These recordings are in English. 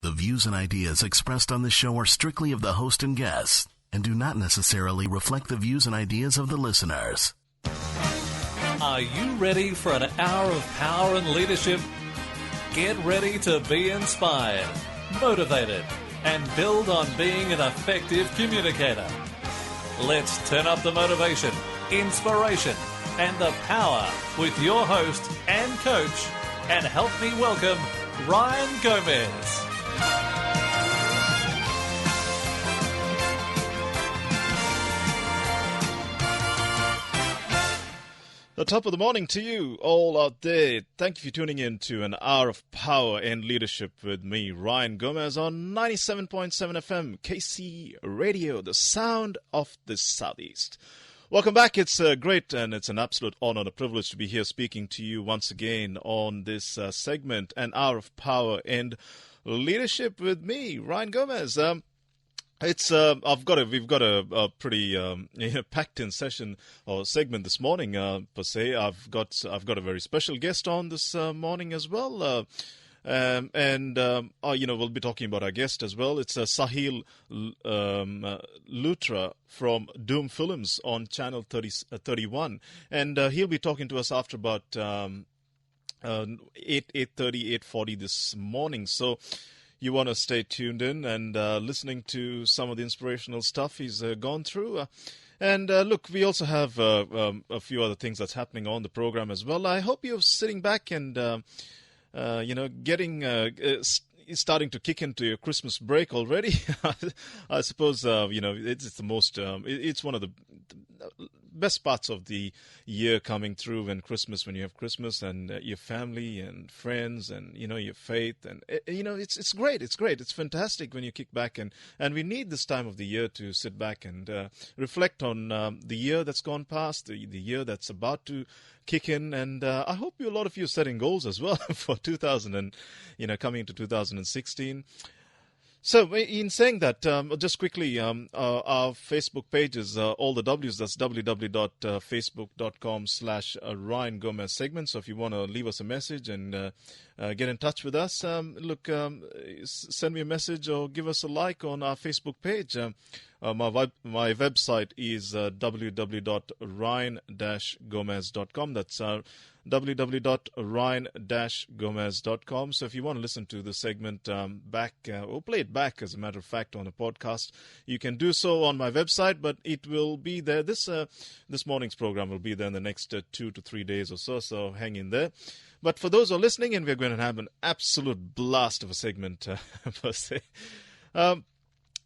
The views and ideas expressed on this show are strictly of the host and guests and do not necessarily reflect the views and ideas of the listeners. Are you ready for an hour of power and leadership? Get ready to be inspired, motivated, and build on being an effective communicator. Let's turn up the motivation, inspiration, and the power with your host and coach, and help me welcome Ryan Gomez. The top of the morning to you all out there. Thank you for tuning in to an hour of power and leadership with me, Ryan Gomez, on 97.7 FM, KC Radio, the sound of the Southeast. Welcome back. It's great and it's an absolute honor and a privilege to be here speaking to you once again on this segment, an hour of power and leadership with me, Ryan Gomez. We've got a pretty packed in session or segment this morning per se. I've got a very special guest on this morning as well, we'll be talking about our guest as well. It's Saahil Luthra from Dhoom Films on channel 31, and he'll be talking to us after about 8:40 this morning. So you want to stay tuned in and listening to some of the inspirational stuff he's gone through. Look, we also have a few other things that's happening on the program as well. I hope you're sitting back and, starting to kick into your Christmas break already. I suppose, it's one of the best parts of the year coming through when you have Christmas and your family and friends and, your faith. And, it's great. It's great. It's fantastic when you kick back and we need this time of the year to sit back and reflect on the year that's gone past, the year that's about to kick in. And I hope a lot of you are setting goals as well for coming into 2016. So, in saying that, just quickly, our Facebook page is all the W's. That's www.facebook.com/Ryan Gomez segment. So, if you want to leave us a message and get in touch with us, send me a message or give us a like on our Facebook page. My website is www.ryan-gomez.com. That's www.ryan-gomez.com. So if you want to listen to the segment back or play it back, as a matter of fact, on a podcast, you can do so on my website, but it will be there. This morning's program will be there in the next 2 to 3 days or so hang in there. But for those who are listening, and we're going to have an absolute blast of a segment per se.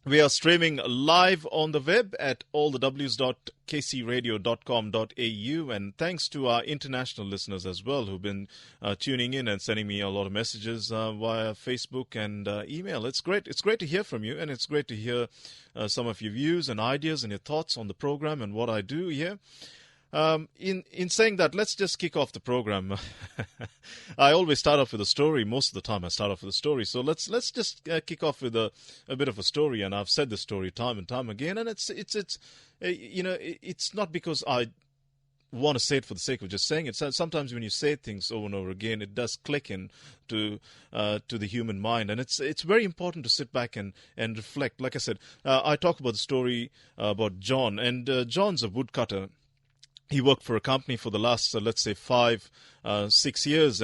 We are streaming live on the web at allthews.kcradio.com.au, and thanks to our international listeners as well who've been tuning in and sending me a lot of messages via Facebook and email. It's great. It's great to hear from you, and it's great to hear some of your views and ideas and your thoughts on the program and what I do here. In saying that, let's just kick off the program. I always start off with a story. Most of the time I start off with a story. So let's just kick off with a bit of a story. And I've said this story time and time again. And it's not because I want to say it for the sake of just saying it. Sometimes when you say things over and over again, it does click in to the human mind. And it's very important to sit back and reflect. Like I said, I talk about the story about John. And John's a woodcutter. He worked for a company for the last, let's say, 5-6 years,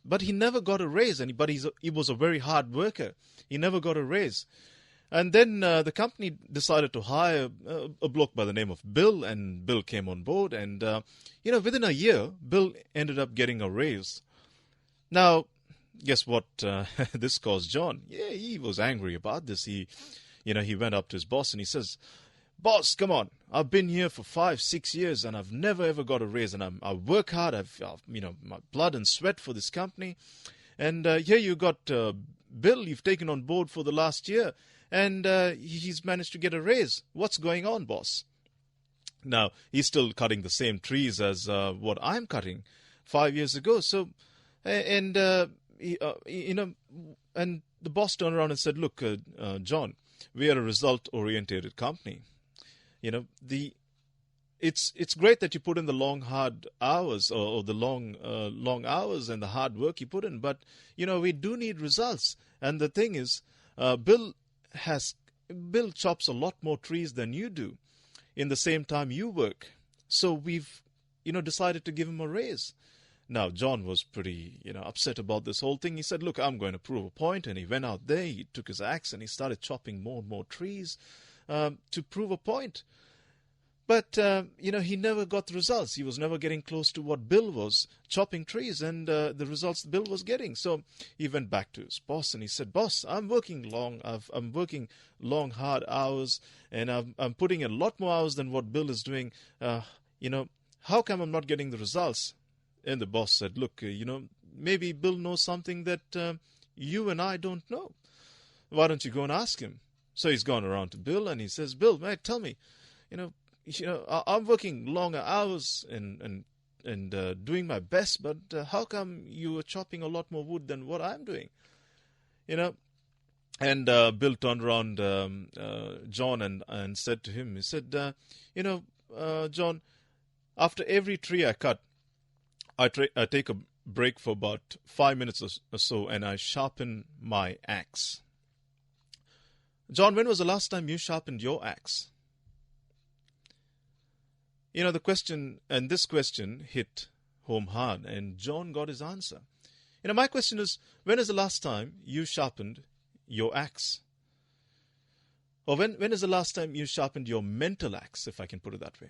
but he never got a raise. But he was a very hard worker. He never got a raise. And then the company decided to hire a bloke by the name of Bill, and Bill came on board. And, within a year, Bill ended up getting a raise. Now, guess what this caused John? Yeah, he was angry about this. He went up to his boss and he says, "Boss, come on. I've been here for 5-6 years and I've never ever got a raise. And I work hard. I've my blood and sweat for this company. And here you got Bill you've taken on board for the last year. And he's managed to get a raise. What's going on, boss?" Now, he's still cutting the same trees as what I'm cutting 5 years ago. So, and the boss turned around and said, "Look, John, we are a result-oriented company. The it's great that you put in the long, hard hours or the long hours and the hard work you put in. But, we do need results. And the thing is, Bill chops a lot more trees than you do in the same time you work. So we've, decided to give him a raise. Now, John was pretty, upset about this whole thing. He said, look, I'm going to prove a point. And he went out there, he took his axe and he started chopping more and more trees to prove a point. But, he never got the results. He was never getting close to what Bill was chopping trees and the results Bill was getting. So he went back to his boss and he said, boss, I'm working long, hard hours, and I'm putting in a lot more hours than what Bill is doing. How come I'm not getting the results? And the boss said, look, maybe Bill knows something that you and I don't know. Why don't you go and ask him? So he's gone around to Bill and he says, Bill, mate, tell me, I'm working longer hours and doing my best, but how come you are chopping a lot more wood than what I'm doing? And Bill turned around John and said to him, he said, John, after every tree I cut, I take a break for about 5 minutes or so, and I sharpen my axe. John, when was the last time you sharpened your axe? The question, and this question hit home hard, and John got his answer. My question is, when is the last time you sharpened your axe? Or when is the last time you sharpened your mental axe, if I can put it that way?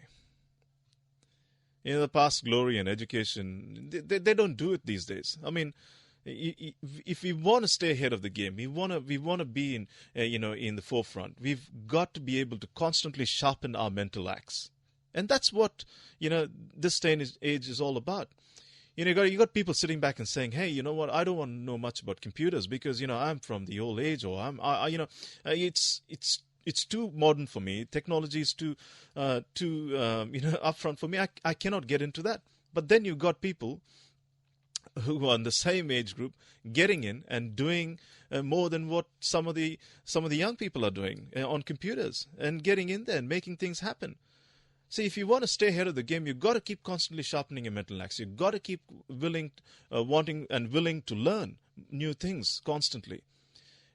The past glory and education, they don't do it these days. I mean, if we want to stay ahead of the game, we want to be in the forefront. We've got to be able to constantly sharpen our mental axe, and that's what this day and age is all about. You got people sitting back and saying, "Hey, you know what? I don't want to know much about computers because I'm from the old age, or it's too modern for me. Technology is too upfront for me. I cannot get into that." But then you got people who are in the same age group getting in and doing more than what some of the young people are doing on computers, and getting in there and making things happen. See, if you want to stay ahead of the game, you've got to keep constantly sharpening your mental axe. You've got to keep wanting and willing to learn new things constantly.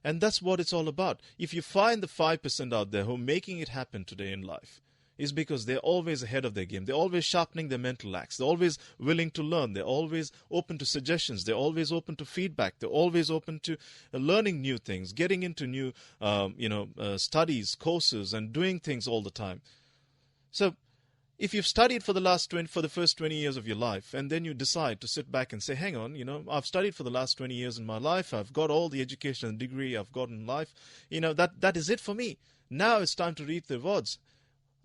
And that's what it's all about. If you find the 5% out there who are making it happen today in life, is because they're always ahead of their game. They're always sharpening their mental axe. They're always willing to learn. They're always open to suggestions. They're always open to feedback. They're always open to learning new things, getting into new studies, courses, and doing things all the time. So if you've studied for the first 20 years of your life, and then you decide to sit back and say, hang on, I've studied for the last 20 years in my life. I've got all the education and degree I've got in life. That is it for me. Now it's time to reap the rewards.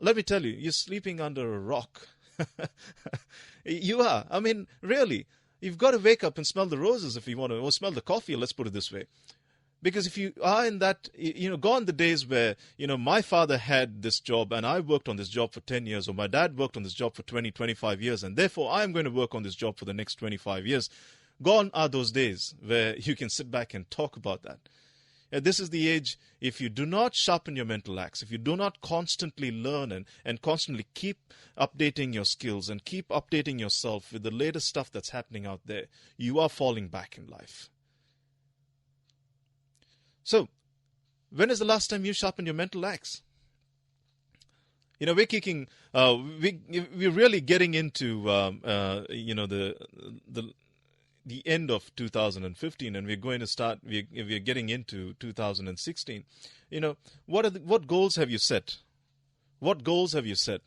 Let me tell you, you're sleeping under a rock. You are. I mean, really, you've got to wake up and smell the roses if you want to, or smell the coffee, let's put it this way. Because if you are in that, gone the days where, my father had this job and I worked on this job for 10 years, or my dad worked on this job for 20, 25 years, and therefore I'm going to work on this job for the next 25 years. Gone are those days where you can sit back and talk about that. This is the age, if you do not sharpen your mental axe, if you do not constantly learn and constantly keep updating your skills and keep updating yourself with the latest stuff that's happening out there, you are falling back in life. So, when is the last time you sharpened your mental axe? We're really getting into, the end of 2015, and we're going to start. We're getting into 2016. What goals have you set? What goals have you set?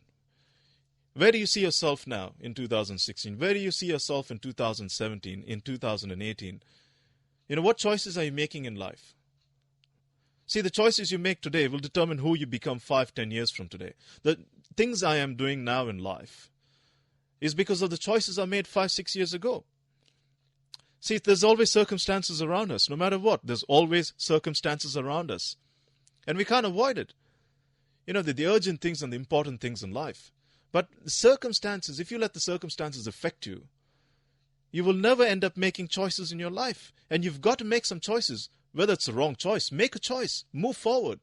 Where do you see yourself now in 2016? Where do you see yourself in 2017? In 2018? What choices are you making in life? See, the choices you make today will determine who you become 5-10 years from today. The things I am doing now in life is because of the choices I made 5-6 years ago. See, there's always circumstances around us. No matter what, there's always circumstances around us. And we can't avoid it. The urgent things and the important things in life. But the circumstances, if you let the circumstances affect you, you will never end up making choices in your life. And you've got to make some choices. Whether it's the wrong choice, make a choice. Move forward.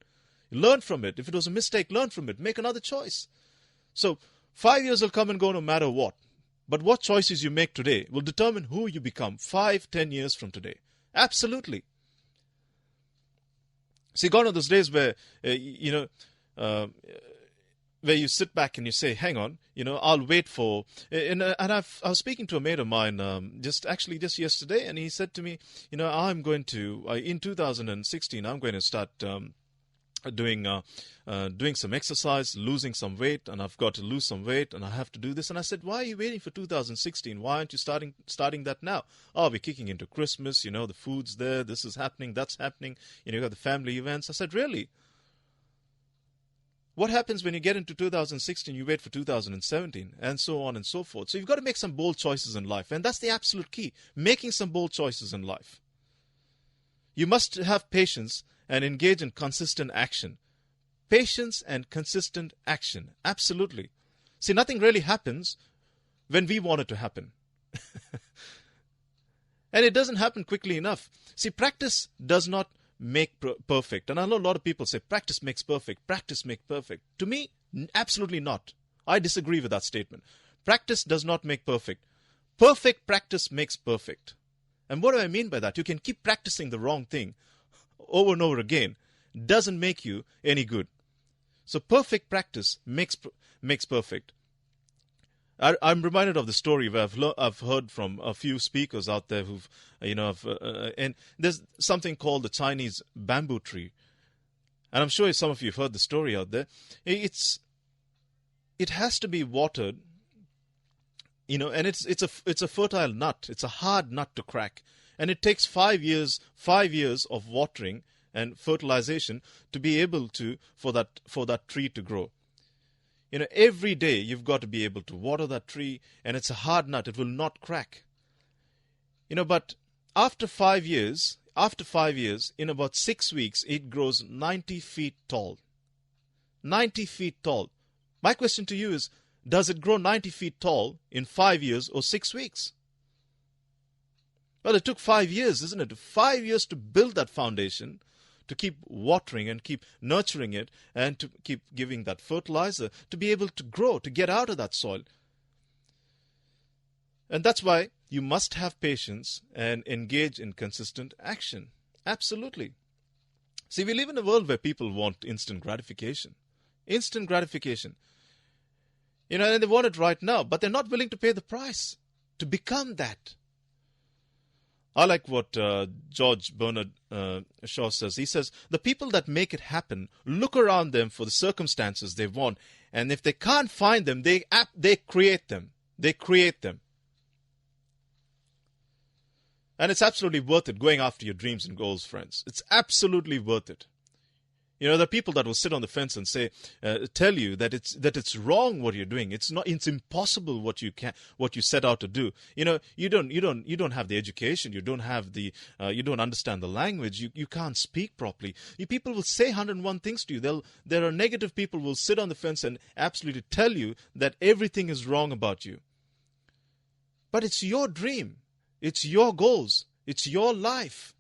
Learn from it. If it was a mistake, learn from it. Make another choice. So, 5 years will come and go no matter what. But what choices you make today will determine who you become 5, 10 years from today. Absolutely. See, gone are those days where, where you sit back and you say, hang on, I'll wait for... I was speaking to a mate of mine just yesterday, and he said to me, I'm going to, in 2016, I'm going to start doing some exercise, losing some weight, and I've got to lose some weight, and I have to do this. And I said, why are you waiting for 2016? Why aren't you starting that now? Oh, we're kicking into Christmas, the food's there, this is happening, that's happening, you got the family events. I said, really? What happens when you get into 2016, you wait for 2017, and so on and so forth. So you've got to make some bold choices in life, and that's the absolute key, making some bold choices in life. You must have patience and engage in consistent action. Patience and consistent action. Absolutely. See, nothing really happens when we want it to happen. And it doesn't happen quickly enough. See, practice does not make perfect. And I know a lot of people say practice makes perfect. Practice makes perfect. To me, absolutely not. I disagree with that statement. Practice does not make perfect. Perfect practice makes perfect. And what do I mean by that? You can keep practicing the wrong thing over and over again. Doesn't make you any good. So perfect practice makes perfect. I'm reminded of the story where I've heard from a few speakers out there who've, and there's something called the Chinese bamboo tree. And I'm sure some of you have heard the story out there. It has to be watered, and it's a fertile nut. It's a hard nut to crack. And it takes 5 years of watering and fertilization to be able to, for that tree to grow. Every day you've got to be able to water that tree, and it's a hard nut. It will not crack. But after 5 years, in about 6 weeks, it grows 90 feet tall. 90 feet tall. My question to you is, does it grow 90 feet tall in 5 years or 6 weeks? Well, it took 5 years, isn't it? 5 years to build that foundation, to keep watering and keep nurturing it, and to keep giving that fertilizer, to be able to grow, to get out of that soil. And that's why you must have patience and engage in consistent action. Absolutely. See, we live in a world where people want instant gratification. Instant gratification. And they want it right now, but they're not willing to pay the price to become that. I like what George Bernard Shaw says. He says, the people that make it happen look around them for the circumstances they want. And if they can't find them, they create them. They create them. And it's absolutely worth it going after your dreams and goals, friends. It's absolutely worth it. There are people that will sit on the fence and say, tell you that it's wrong what you're doing. It's impossible what you set out to do. You don't have the education. You don't have you don't understand the language. You can't speak properly. People will say 101 things to you. There are negative people who will sit on the fence and absolutely tell you that everything is wrong about you. But it's your dream. It's your goals. It's your life.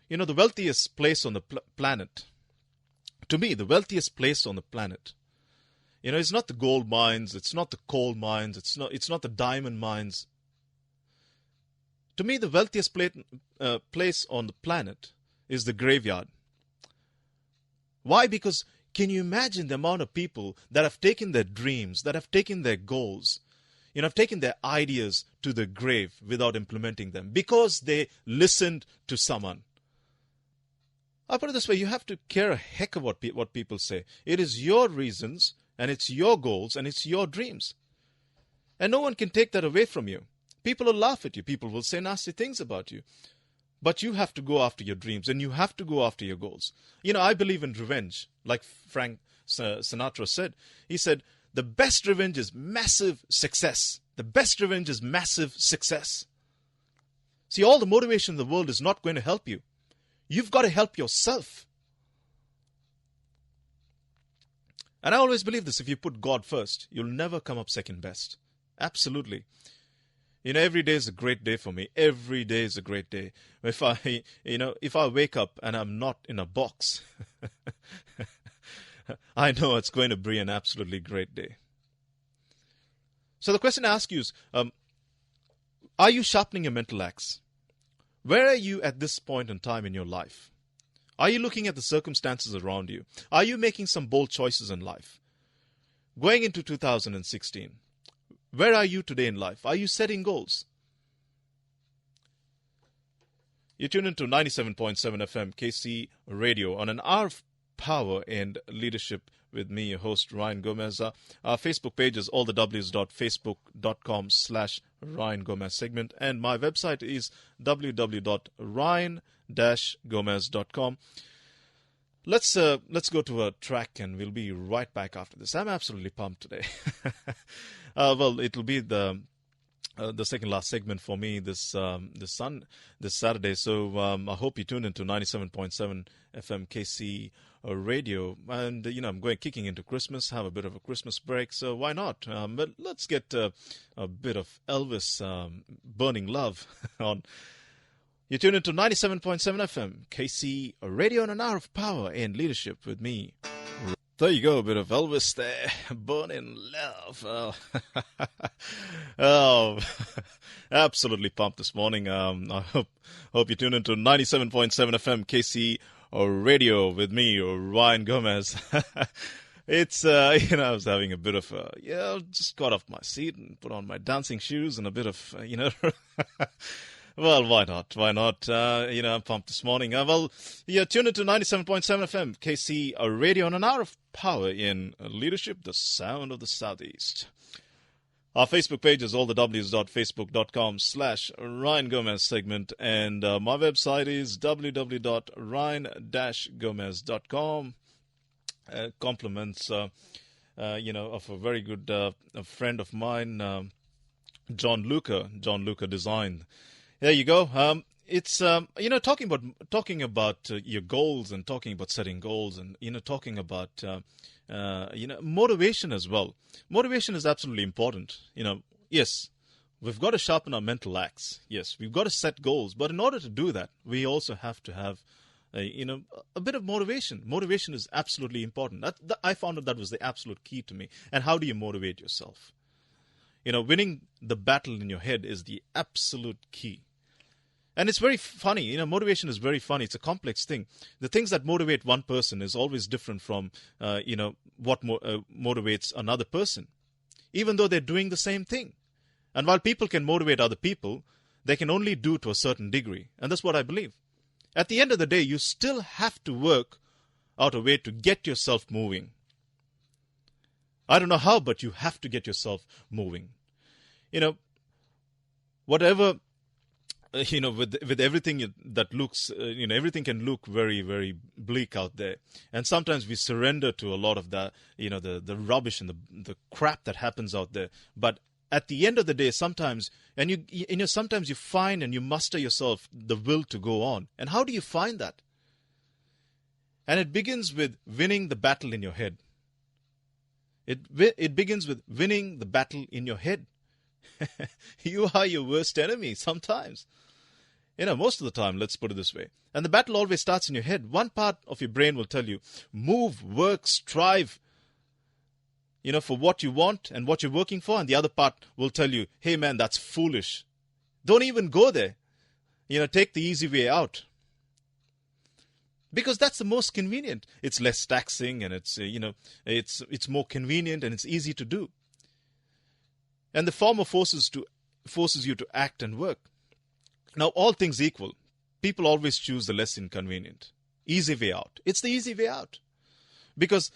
The wealthiest place on the planet, to me, the wealthiest place on the planet, it's not the gold mines, it's not the coal mines, it's not the diamond mines. To me, the wealthiest place on the planet is the graveyard. Why? Because can you imagine the amount of people that have taken their dreams, that have taken their goals, have taken their ideas to the grave without implementing them because they listened to someone. I'll put it this way, you have to care a heck of what people say. It is your reasons, and it's your goals, and it's your dreams. And no one can take that away from you. People will laugh at you. People will say nasty things about you. But you have to go after your dreams, and you have to go after your goals. I believe in revenge. Like Frank Sinatra said. He said, the best revenge is massive success. The best revenge is massive success. See, all the motivation in the world is not going to help you. You've got to help yourself. And I always believe this, if you put God first, you'll never come up second best. Absolutely. Every day is a great day for me. Every day is a great day. If I wake up and I'm not in a box, I know it's going to be an absolutely great day. So the question I ask you is, are you sharpening your mental axe? Where are you at this point in time in your life? Are you looking at the circumstances around you? Are you making some bold choices in life? Going into 2016, where are you today in life? Are you setting goals? You tune into 97.7 FM KC Radio on an hour of power and leadership with me, your host, Ryan Gomez. Our Facebook page is allthews.facebook.com/Ryan Gomez segment. And my website is www.ryan-gomez.com. Let's go to a track and we'll be right back after this. I'm absolutely pumped today. Well, it'll be the second last segment for me this Saturday. So I hope you tune into 97.7 FM KC Radio. And I'm kicking into Christmas, have a bit of a Christmas break. So why not? But let's get a bit of Elvis, Burning Love on. You tune into 97.7 FM KC Radio on an hour of power and leadership with me. There you go, a bit of Elvis there, Burning Love. Oh, absolutely pumped this morning. I hope you tune into 97.7 FM KC Radio with me, Ryan Gomez. It's, I was having a bit of just got off my seat and put on my dancing shoes and a bit of, well, why not? Why not? I'm pumped this morning. Well, you're tuned into 97.7 FM, KC Radio, on an hour of power in leadership, the sound of the Southeast. Our Facebook page is allthews.facebook.com/Ryan Gomez segment, and my website is www.ryan-gomez.com. Compliments, of a very good a friend of mine, John Luca Design. There you go. It's talking about your goals and talking about setting goals and talking about motivation as well. Motivation is absolutely important. Yes, we've got to sharpen our mental axe. Yes, we've got to set goals, but in order to do that, we also have to have a bit of motivation. Motivation is absolutely important. I found that was the absolute key to me. And how do you motivate yourself? Winning the battle in your head is the absolute key. And it's very funny. Motivation is very funny. It's a complex thing. The things that motivate one person is always different from, what motivates another person, even though they're doing the same thing. And while people can motivate other people, they can only do to a certain degree. And that's what I believe. At the end of the day, you still have to work out a way to get yourself moving. I don't know how, but you have to get yourself moving. Whatever, with everything that looks, everything can look very, very bleak out there. And sometimes we surrender to a lot of the rubbish and the crap that happens out there. But at the end of the day, sometimes you find and you muster yourself the will to go on. And how do you find that? And it begins with winning the battle in your head. It begins with winning the battle in your head. You are your worst enemy sometimes. Most of the time, let's put it this way. And the battle always starts in your head. One part of your brain will tell you, move, work, strive, for what you want and what you're working for. And the other part will tell you, hey man, that's foolish. Don't even go there. Take the easy way out. Because that's the most convenient. It's less taxing and it's more convenient and it's easy to do. And the former forces you to act and work. Now, all things equal, people always choose the less inconvenient, easy way out. It's the easy way out. Because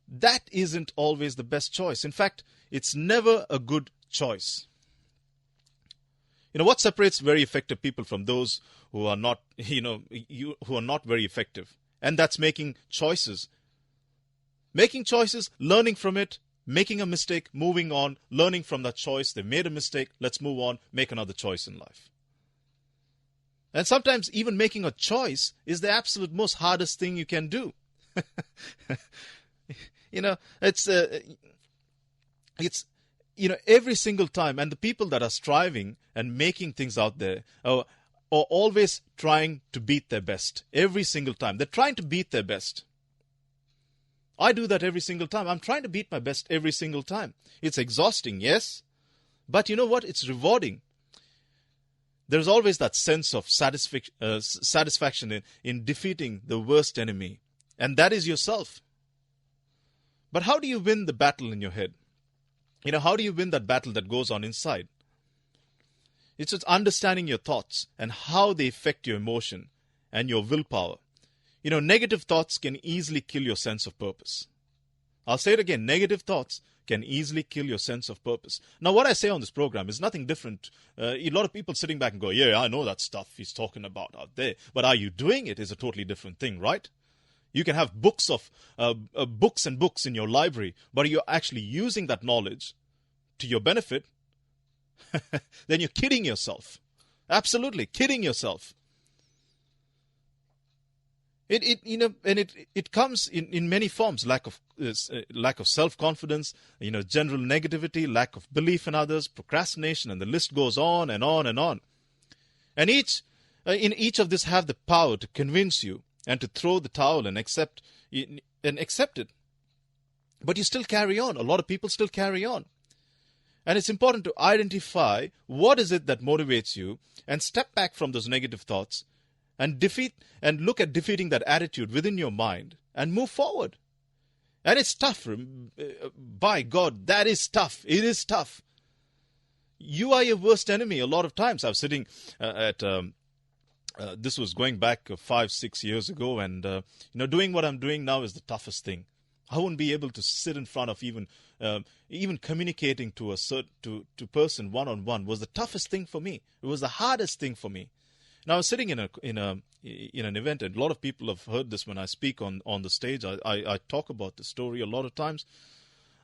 that isn't always the best choice. In fact, it's never a good choice. What separates very effective people from those who are not, who are not very effective? And that's making choices. Making choices, learning from it, making a mistake, moving on, learning from that choice. They made a mistake, let's move on, make another choice in life. And sometimes even making a choice is the absolute most hardest thing you can do. It's every single time. And the people that are striving and making things out there are always trying to beat their best. Every single time. They're trying to beat their best. I do that every single time. I'm trying to beat my best every single time. It's exhausting, yes. But you know what? It's rewarding. There's always that sense of satisfaction in defeating the worst enemy. And that is yourself. But how do you win the battle in your head? How do you win that battle that goes on inside? It's just understanding your thoughts and how they affect your emotion and your willpower. Negative thoughts can easily kill your sense of purpose. I'll say it again. Negative thoughts can easily kill your sense of purpose. Now, what I say on this program is nothing different. A lot of people sitting back and go, yeah, I know that stuff he's talking about out there. But are you doing it is a totally different thing, right? You can have books and books in your library, but you're actually using that knowledge to your benefit, then you're kidding yourself. Absolutely, kidding yourself. It comes in many forms: lack of self-confidence, general negativity, lack of belief in others, procrastination, and the list goes on and on and on. And each of this have the power to convince you and to throw the towel and accept it. But you still carry on. A lot of people still carry on. And it's important to identify what is it that motivates you and step back from those negative thoughts and look at defeating that attitude within your mind and move forward. And it's tough. By God, that is tough. It is tough. You are your worst enemy a lot of times. I was sitting this was going back 5-6 years ago, and doing what I'm doing now is the toughest thing. I wouldn't be able to sit in front of even communicating to a person one-on-one was the toughest thing for me. It was the hardest thing for me. Now I was sitting in an event, and a lot of people have heard this when I speak on the stage. I talk about the story a lot of times.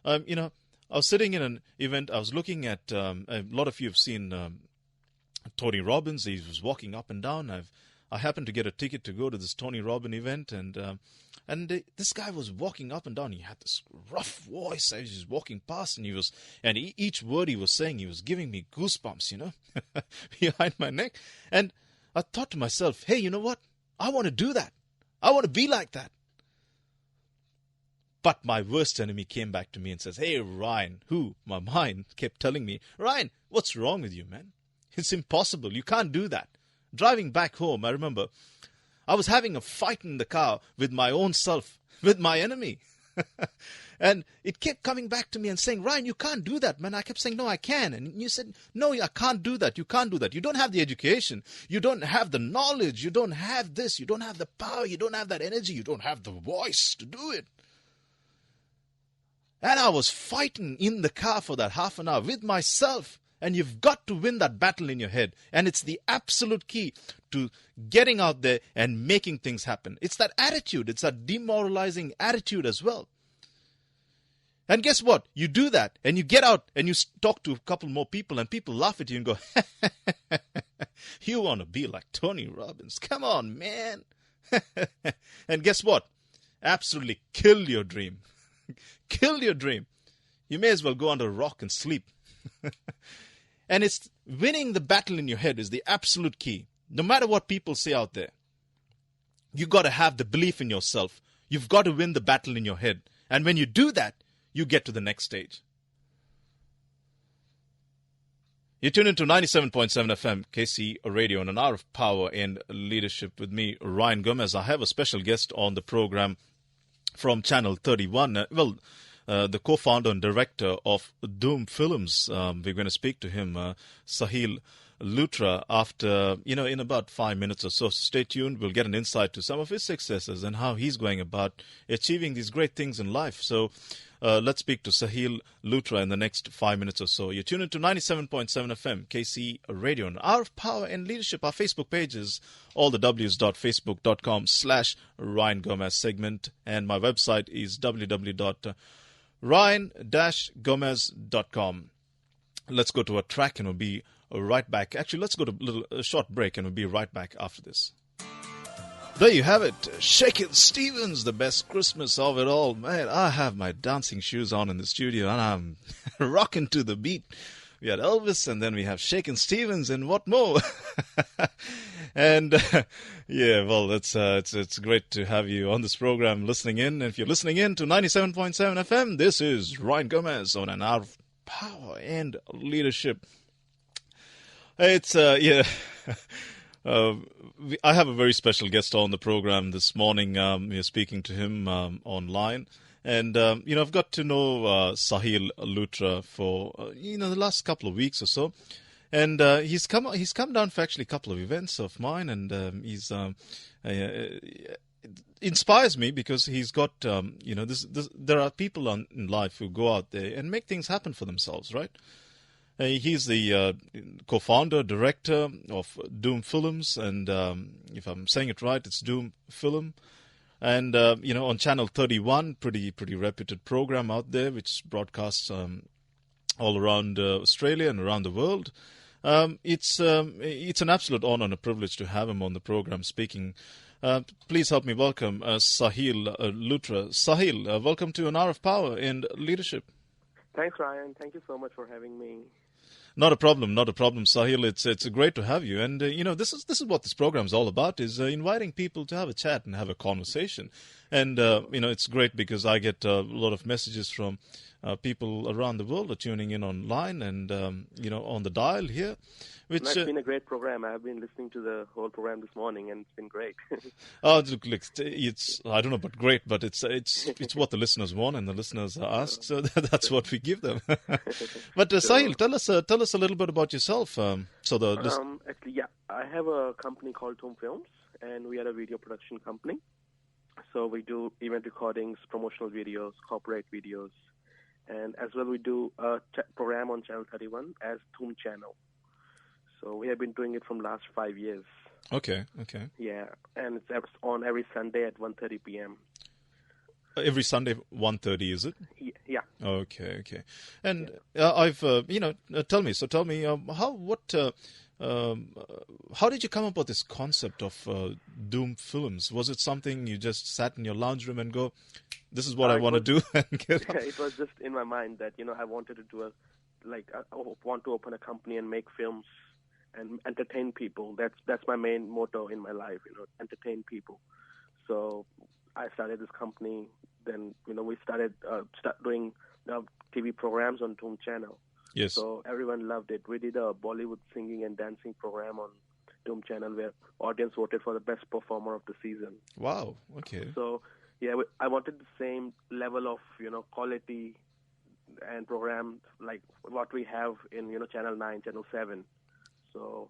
I was sitting in an event. I was looking at a lot of you have seen Tony Robbins. He was walking up and down. I happened to get a ticket to go to this Tony Robbins event, and this guy was walking up and down. He had this rough voice. He was walking past, and each word he was saying, he was giving me goosebumps, behind my neck. And I thought to myself, hey, you know what? I want to do that. I want to be like that. But my worst enemy came back to me and says, hey, Ryan, my mind kept telling me, Ryan, what's wrong with you, man? It's impossible. You can't do that. Driving back home, I remember I was having a fight in the car with my own self, with my enemy. And it kept coming back to me and saying, Ryan, you can't do that, man. I kept saying, no, I can. And you said, no, I can't do that. You can't do that. You don't have the education. You don't have the knowledge. You don't have this. You don't have the power. You don't have that energy. You don't have the voice to do it. And I was fighting in the car for that half an hour with myself. And you've got to win that battle in your head. And it's the absolute key to getting out there and making things happen. It's that attitude. It's that demoralizing attitude as well. And guess what? You do that and you get out and you talk to a couple more people and people laugh at you and go, you want to be like Tony Robbins. Come on, man. And guess what? Absolutely kill your dream. Kill your dream. You may as well go under a rock and sleep. And it's winning the battle in your head is the absolute key. No matter what people say out there, you got to have the belief in yourself. You've got to win the battle in your head. And when you do that, you get to the next stage. You tune into 97.7 FM, KC Radio, on an hour of power and leadership with me, Ryan Gomez. I have a special guest on the program from Channel 31. The co-founder and director of Dhoom Films. We're going to speak to him, Saahil Luthra, after, in about 5 minutes or so. Stay tuned. We'll get an insight to some of his successes and how he's going about achieving these great things in life. So let's speak to Saahil Luthra in the next 5 minutes or so. You're tuned into 97.7 FM, KC Radio, an hour of power and leadership. Our Facebook page is allthews.facebook.com/Ryan Gomez segment. And my website is www.ryan-gomez.com. Let's go to a track and we'll be right back. Actually, let's go to a short break and we'll be right back after this. There you have it. Shakin' Stevens, the best Christmas of it all. Man, I have my dancing shoes on in the studio and I'm rocking to the beat. We had Elvis and then we have Shakin' Stevens and what more? And yeah, well, it's great to have you on this program, listening in. And if you're listening in to 97.7 FM, this is Ryan Gomez on an hour of power and leadership. It's yeah. I have a very special guest on the program this morning. We're speaking to him online. And, I've got to know Saahil Luthra for, the last couple of weeks or so. And he's come down for actually a couple of events of mine. And he's inspires me because he's got, there are people in life who go out there and make things happen for themselves, right? He's the co-founder, director of Dhoom Films. And if I'm saying it right, it's Dhoom Film. And, on Channel 31, pretty reputed program out there, which broadcasts all around Australia and around the world. It's an absolute honor and a privilege to have him on the program speaking. Please help me welcome Saahil Luthra. Saahil, welcome to An Hour of Power and Leadership. Thanks, Ryan. Thank you so much for having me. Not a problem, Saahil. It's great to have you. And this is what this program is all about: is inviting people to have a chat and have a conversation. And it's great because I get a lot of messages from people around the world are tuning in online and on the dial here. Which it's been a great program. I have been listening to the whole program this morning, and it's been great. Look, it's I don't know about great, but it's what the listeners want and the listeners ask, so that's what we give them. But Saahil, tell us a little bit about yourself. Actually, yeah, I have a company called Dhoom Films, and we are a video production company. So we do event recordings, promotional videos, corporate videos, and as well we do a program on Channel 31 as Dhoom Channel. So we have been doing it from last 5 years. Okay. Yeah, and it's on every Sunday at 1:30 p.m. Every Sunday, 1:30, is it? Yeah. Okay. And I've, tell me, how did you come up with this concept of Dhoom Films? Was it something you just sat in your lounge room and go, this is what I want to do? And it was just in my mind that, I wanted to do I want to open a company and make films and entertain people. That's my main motto in my life, entertain people. So I started this company. Then, we started doing TV programs on Dhoom Channel. Yes. So everyone loved it. We did a Bollywood singing and dancing program on Dhoom Channel where audience voted for the best performer of the season. Wow. Okay. So, yeah, I wanted the same level of, quality and program like what we have in, Channel 9, Channel 7. So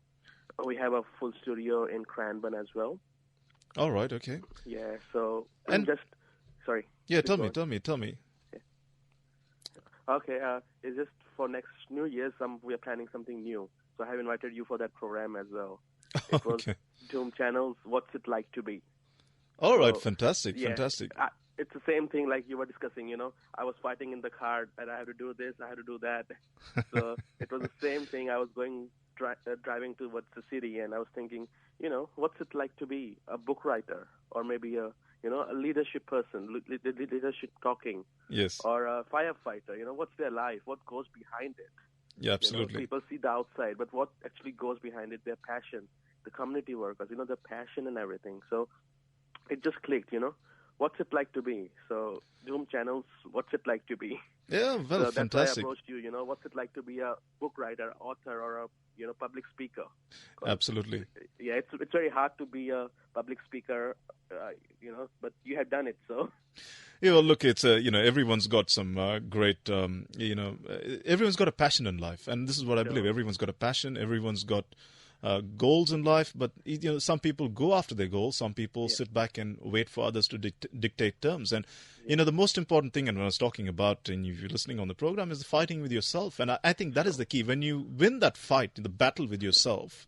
we have a full studio in Cranbourne as well. All right. Okay. Yeah. So sorry. Yeah. Tell me. Yeah. Okay. It's just for next New Year's. We are planning something new. So I have invited you for that program as well. It was Okay. Dhoom Channel's What's It Like to Be. All right. So, Fantastic. yeah, Fantastic. It's the same thing like you were discussing, I was fighting in the car that I had to do this, I had to do that. So it was the same thing. I was driving towards the city and I was thinking, what's it like to be a book writer or maybe a leadership person, leadership talking. Yes. Or a firefighter, what's their life, what goes behind it. Yeah, absolutely. People see the outside, but what actually goes behind it, their passion, the community workers, their passion and everything. So it just clicked, what's it like to be? So Dhoom Channel's What's It Like to Be? Yeah, well, so fantastic. That's why I approached you, what's it like to be a book writer, author, or a public speaker? Absolutely. Yeah, it's very hard to be a public speaker, but you have done it, so. Yeah, well, look, it's everyone's got some great, everyone's got a passion in life, and this is what I believe. Everyone's got a passion. Everyone's got goals in life, but some people go after their goals. Some people sit back and wait for others to dictate terms. And the most important thing, and when I was talking about, and if you're listening on the program, is the fighting with yourself. And I think that is the key. When you win that fight, the battle with yourself,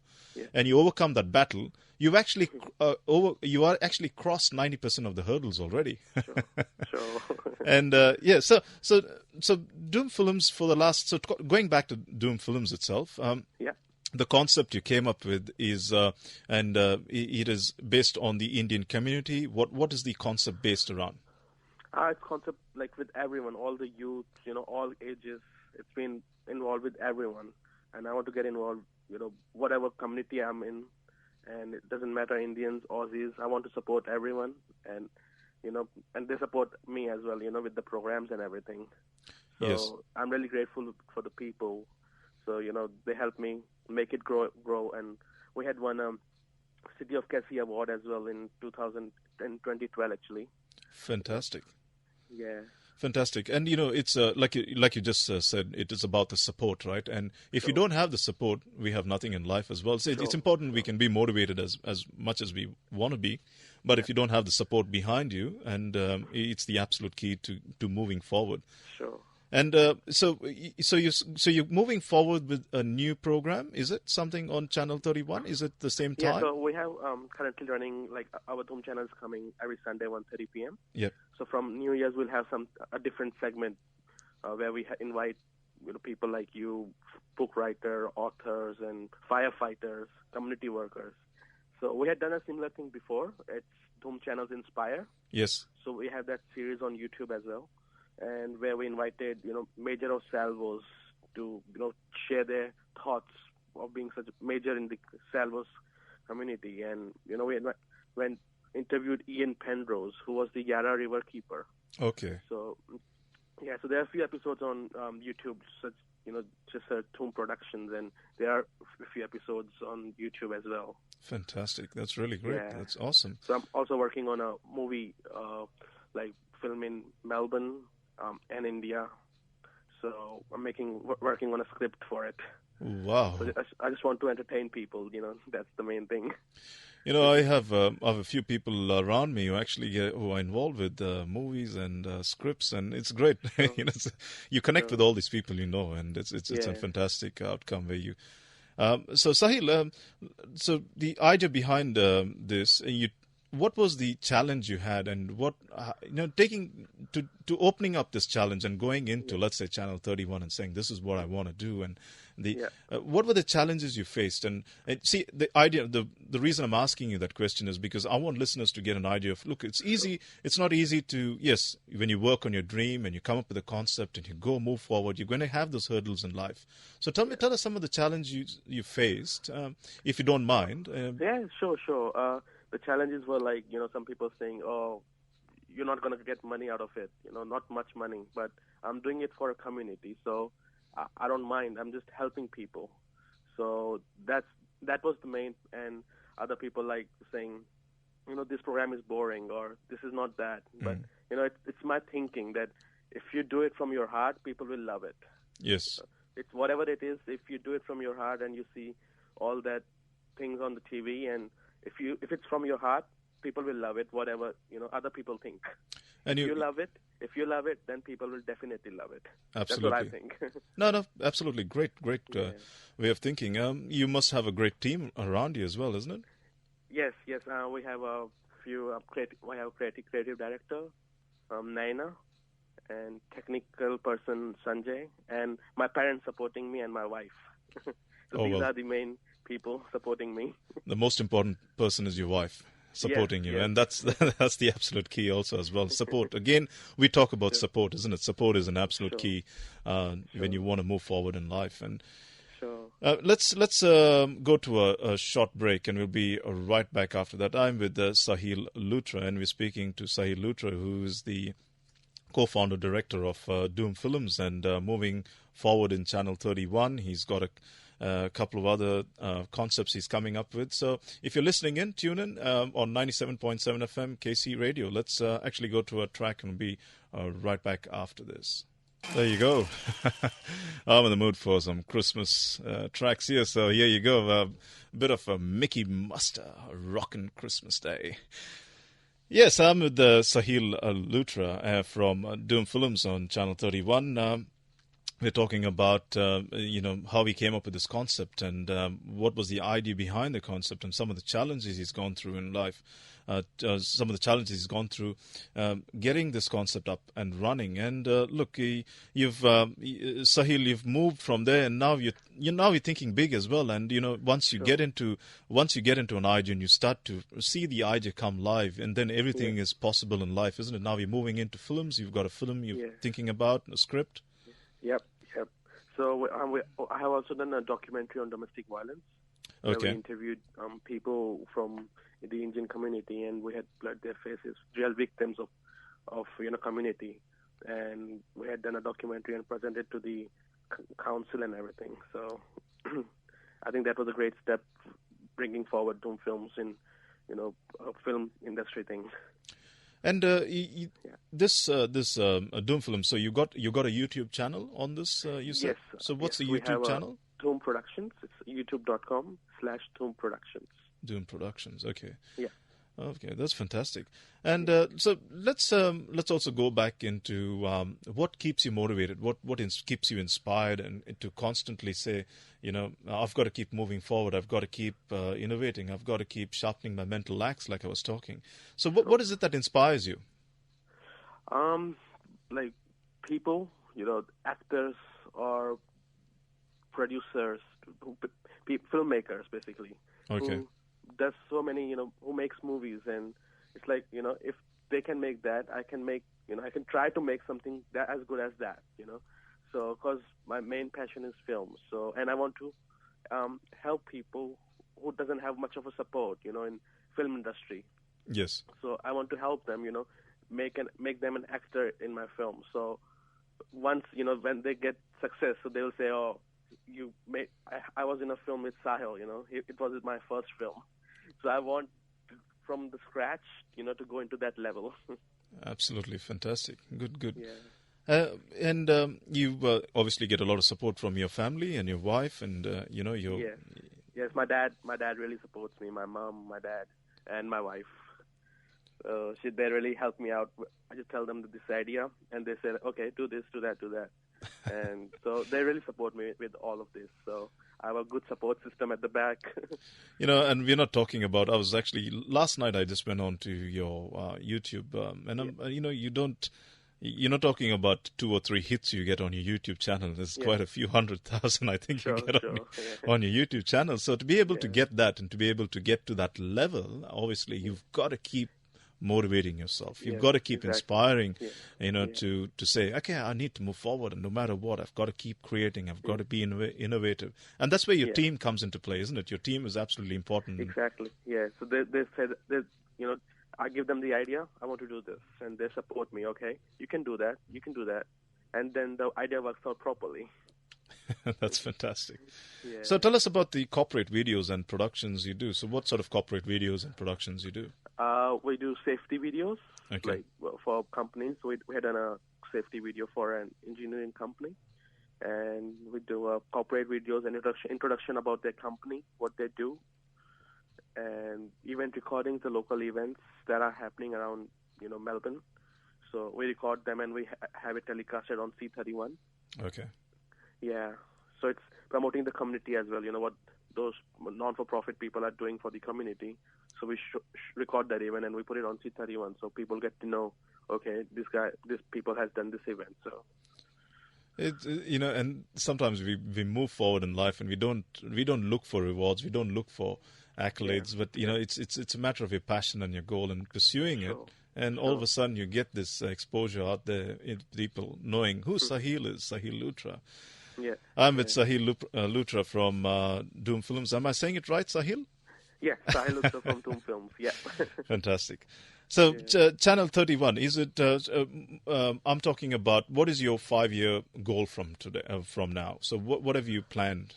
and you overcome that battle, you've actually you are actually crossed 90% of the hurdles already. Sure. And so Dhoom Films for the last. So going back to Dhoom Films itself. The concept you came up with is, it is based on the Indian community. What is the concept based around? It's concept like with everyone, all the youth, all ages. It's been involved with everyone, and I want to get involved, whatever community I'm in, and it doesn't matter Indians, Aussies. I want to support everyone, and and they support me as well, with the programs and everything. So Yes. I'm really grateful for the people. So they helped me make it grow, and we had won a City of Cassie Award as well in 2012 actually. Fantastic. Yeah. Fantastic. And, it's like you just said, it is about the support, right? And if you Sure. don't have the support, we have nothing in life as well. So it's Sure. important we can be motivated as much as we want to be. But if you don't have the support behind you, and it's the absolute key to moving forward. Sure. And so you're moving forward with a new program. Is it something on Channel 31? Is it the same Yeah, time? so we have currently running, like, our Dhoom channel is coming every Sunday 1:30 p.m. Yep. So from New Year's we'll have a different segment where we invite people like you, book writer, authors, and firefighters, community workers. So we had done a similar thing before. It's Dhoom Channels Inspire. Yes. So we have that series on YouTube as well, and where we invited major of salvos to share their thoughts of being such a major in the salvos community. And we went interviewed Ian Penrose, who was the Yarra River keeper. Okay. So yeah, so there are a few episodes on YouTube, such just Dhoom Productions, and there are a few episodes on YouTube as well. Fantastic. That's really great. Yeah. That's awesome. So I'm also working on a movie, like film in Melbourne and India. So I'm working on a script for it. Wow. So I just want to entertain people. That's the main thing. I have a few people around me who are involved with movies and scripts, and it's great. You connect with all these people, and it's a fantastic outcome where you. So Saahil, so the idea behind this, what was the challenge you had, and what taking to opening up this challenge and going into, let's say, Channel 31 and saying this is what I want to do, and what were the challenges you faced? And see, the idea, the reason I'm asking you that question is because I want listeners to get an idea of, look, it's easy. It's not easy to, yes, when you work on your dream and you come up with a concept and you move forward, you're going to have those hurdles in life. So tell us some of the challenges you faced, if you don't mind. Yeah, sure. The challenges were like, some people saying, oh, you're not going to get money out of it, not much money, but I'm doing it for a community, so I don't mind. I'm just helping people. So that was the main, and other people like saying, this program is boring, or this is not that. But, it's my thinking that if you do it from your heart, people will love it. Yes. It's whatever it is, if you do it from your heart and you see all that things on the TV, and if it's from your heart, people will love it, whatever, other people think. And if you love it, then people will definitely love it. Absolutely. That's what I think. No, absolutely. Great way of thinking. You must have a great team around you as well, isn't it? Yes. We have a few creative director, Naina, and technical person, Sanjay, and my parents supporting me, and my wife. So these are the main people supporting me. The most important person is your wife supporting you, and that's the absolute key also as well. Support. Again, we talk about support, isn't it? Support is an absolute key when you want to move forward in life. And let's go to a short break, and we'll be right back after that. I'm with Saahil Luthra, and we're speaking to Saahil Luthra, who is the co-founder director of Dhoom Films, and moving forward in Channel 31. He's got a couple of other concepts he's coming up with. So if you're listening in, tune in on 97.7 FM KC Radio. Let's actually go to a track and be right back after this. There you go. I'm in the mood for some Christmas tracks here. So here you go. A bit of a Mickey Muster, a rockin' Christmas day. Yes, I'm with Saahil Luthra from Dhoom Films on Channel 31. We're talking about, how he came up with this concept, and what was the idea behind the concept, and some of the challenges he's gone through in life. Some of the challenges he's gone through getting this concept up and running. And look, Saahil, you've moved from there, and now you're thinking big as well. And once you get into an idea and you start to see the idea come live, and then everything is possible in life, isn't it? Now you're moving into films. You've got a film you're thinking about, a script. Yep. So I have also done a documentary on domestic violence. where we Okay. interviewed people from the Indian community, and we had blurred their faces, real victims of community, and we had done a documentary and presented to the council and everything. So I think that was a great step, bringing forward Dhoom films in a film industry thing. And this Dhoom film. So you got a YouTube channel on this. You said. Yes. So what's yes, the we YouTube have channel? Dhoom Productions. It's youtube.com/Dhoom Productions. Dhoom Productions. Okay. Yeah. Okay, that's fantastic. And so let's also go back into what keeps you motivated, what keeps you inspired, and to constantly say, I've got to keep moving forward, I've got to keep innovating, I've got to keep sharpening my mental axe, like I was talking. So what is it that inspires you? Like people, actors or producers, filmmakers, basically. Okay. There's so many, who makes movies, and it's like, if they can make that, I can make, I can try to make something that as good as that, So, because my main passion is film, so, and I want to help people who doesn't have much of a support, in film industry. Yes. So I want to help them, make them an actor in my film. So once, when they get success, so they'll say, oh, I was in a film with Saahil, it was my first film. So I want from the scratch, to go into that level. Absolutely fantastic. Good. Yeah. And you obviously get a lot of support from your family and your wife, and your. Yes, my dad really supports me. My mom, my dad, and my wife. They really help me out. I just tell them this idea, and they said, okay, do this, do that, do that. And so they really support me with all of this. So I have a good support system at the back. And we're not talking about. I was actually last night. I just went on to your YouTube, and you're not talking about 2 or 3 hits you get on your YouTube channel. There's quite a few 100,000, I think, you get on your YouTube channel. So to be able to get that and to be able to get to that level, obviously you've got to keep motivating yourself. You've got to keep inspiring, to say, okay, I need to move forward, and no matter what, I've got to keep creating. I've got to be innovative, and that's where your team comes into play, isn't it? Your team is absolutely important. Exactly. Yeah. So they said, I give them the idea. I want to do this, and they support me. Okay, you can do that. You can do that, and then the idea works out properly. That's fantastic. Yeah. So tell us about the corporate videos and productions you do. So what sort of corporate videos and productions you do? We do safety videos, Okay. for companies. We had done a safety video for an engineering company, and we do corporate videos and introduction about their company, what they do, and event recordings, the local events that are happening around, Melbourne. So we record them and we have it telecasted on C31. Okay. Yeah. So it's promoting the community as well, what those non-for-profit people are doing for the community. So we record that event and we put it on C31, so people get to know, okay, this people has done this event. So and sometimes we move forward in life and we don't look for rewards, we don't look for accolades, but it's a matter of your passion and your goal and pursuing it. And all of a sudden you get this exposure out there in people knowing who Saahil is, Saahil Luthra. Yeah. I'm with Saahil Luthra from Dhoom Films. Am I saying it right, Saahil? Yeah, Saahil Luthra from Dhoom Films. Yeah. Fantastic. So, Channel 31, is it? I'm talking about what is your 5-year goal from now? So, what have you planned?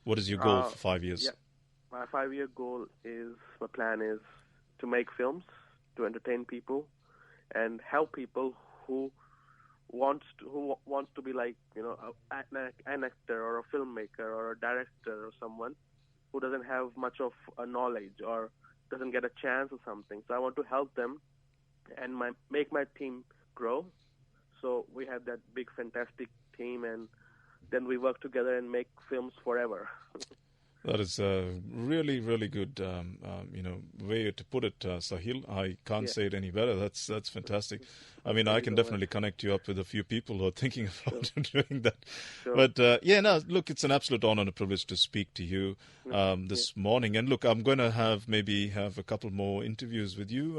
What is your goal for 5 years? Yeah, my 5-year my plan is to make films, to entertain people, and help people who wants to be like an actor or a filmmaker or a director or someone who doesn't have much of a knowledge or doesn't get a chance or something. So I want to help them and make my team grow. So we have that big fantastic team, and then we work together and make films forever. That is a really, really good, way to put it, Saahil. I can't say it any better. That's fantastic. I mean, I can definitely connect you up with a few people who are thinking about doing that. Sure. But look, it's an absolute honor and a privilege to speak to you this morning. And look, I'm going to have a couple more interviews with you,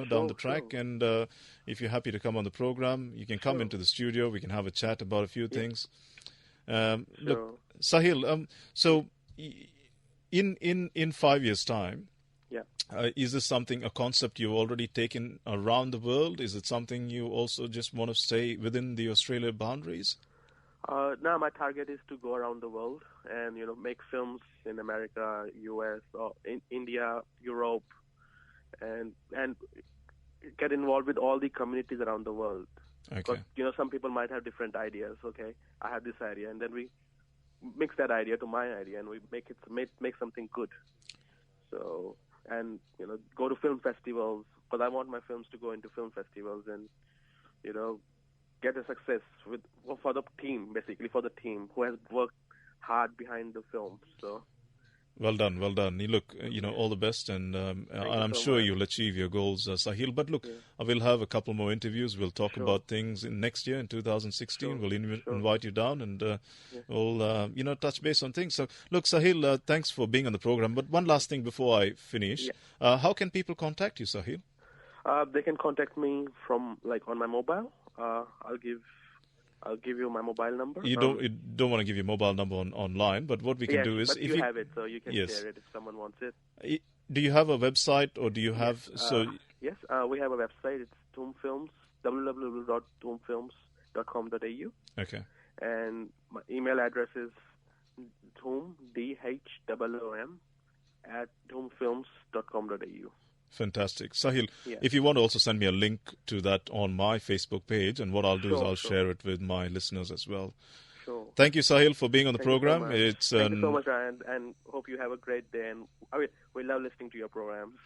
down the track. Sure. And if you're happy to come on the program, you can come into the studio. We can have a chat about a few things. Look, Saahil, so in 5 years' time, Yeah. is this something, a concept you've already taken around the world? Is it something you also just want to stay within the Australia boundaries? Now my target is to go around the world and make films in America, US, or in India, Europe, and get involved with all the communities around the world. Okay. Because some people might have different ideas. Okay, I have this idea, and then we mix that idea to my idea, and we make something good. So, and go to film festivals, because I want my films to go into film festivals and get a success for the team, basically for the team who has worked hard behind the film. So. Well done, well done. You look, all the best, and I'm so sure much. you'll achieve your goals, Saahil. But look, Yeah. we'll have a couple more interviews. We'll talk Sure. about things in next year, in 2016. Sure. We'll Sure. invite you down, and we'll, touch base on things. So, look, Saahil, thanks for being on the program. But one last thing before I finish. Yeah. How can people contact you, Saahil? They can contact me from on my mobile. I'll give you my mobile number. You don't want to give your mobile number online, but what we can do is but you have it, so you can share it if someone wants it. Do you have a website, or do you have Yes, we have a website. It's Dhoom Films, www.dhoomfilms.com.au. Okay. And my email address is Dhoom, DHOOM, @dhoomfilms.com.au. Fantastic. Sahil, Yeah. if you want to also send me a link to that on my Facebook page, and what I'll do is I'll Sure. share it with my listeners as well. Sure. Thank you, Sahil, for being on the Thank you so program. much. Thank you so much, Ryan, and hope you have a great day. And we love listening to your programs.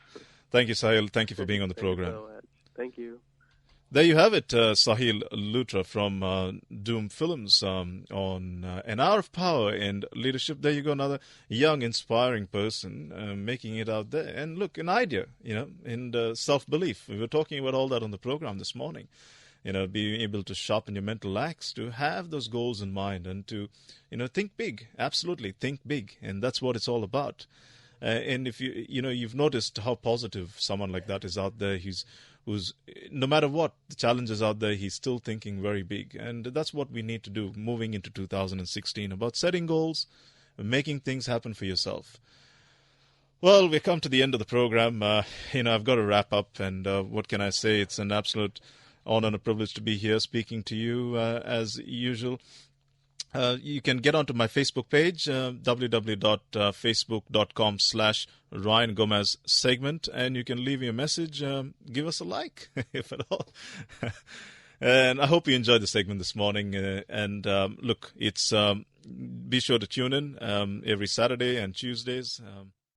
Thank you, Sahil. Thank you for being on the Thank you program. so much. Thank you. There you have it, Saahil Luthra from Dhoom Films on An Hour of Power and Leadership. There you go, another young, inspiring person making it out there. And look, an idea, and self-belief. We were talking about all that on the program this morning. Being able to sharpen your mental axe, to have those goals in mind, and to, think big. Absolutely, think big. And that's what it's all about. And if you've noticed how positive someone like that is out there, who's no matter what the challenges out there, he's still thinking very big. And that's what we need to do moving into 2016, about setting goals, making things happen for yourself. Well, we've come to the end of the program. I've got to wrap up, and what can I say? It's an absolute honor and a privilege to be here speaking to you as usual. You can get onto my Facebook page, www.facebook.com/Ryan Gomez segment, and you can leave me a message. Give us a like, if at all. And I hope you enjoyed the segment this morning. And look, it's be sure to tune in every Saturday and Tuesdays.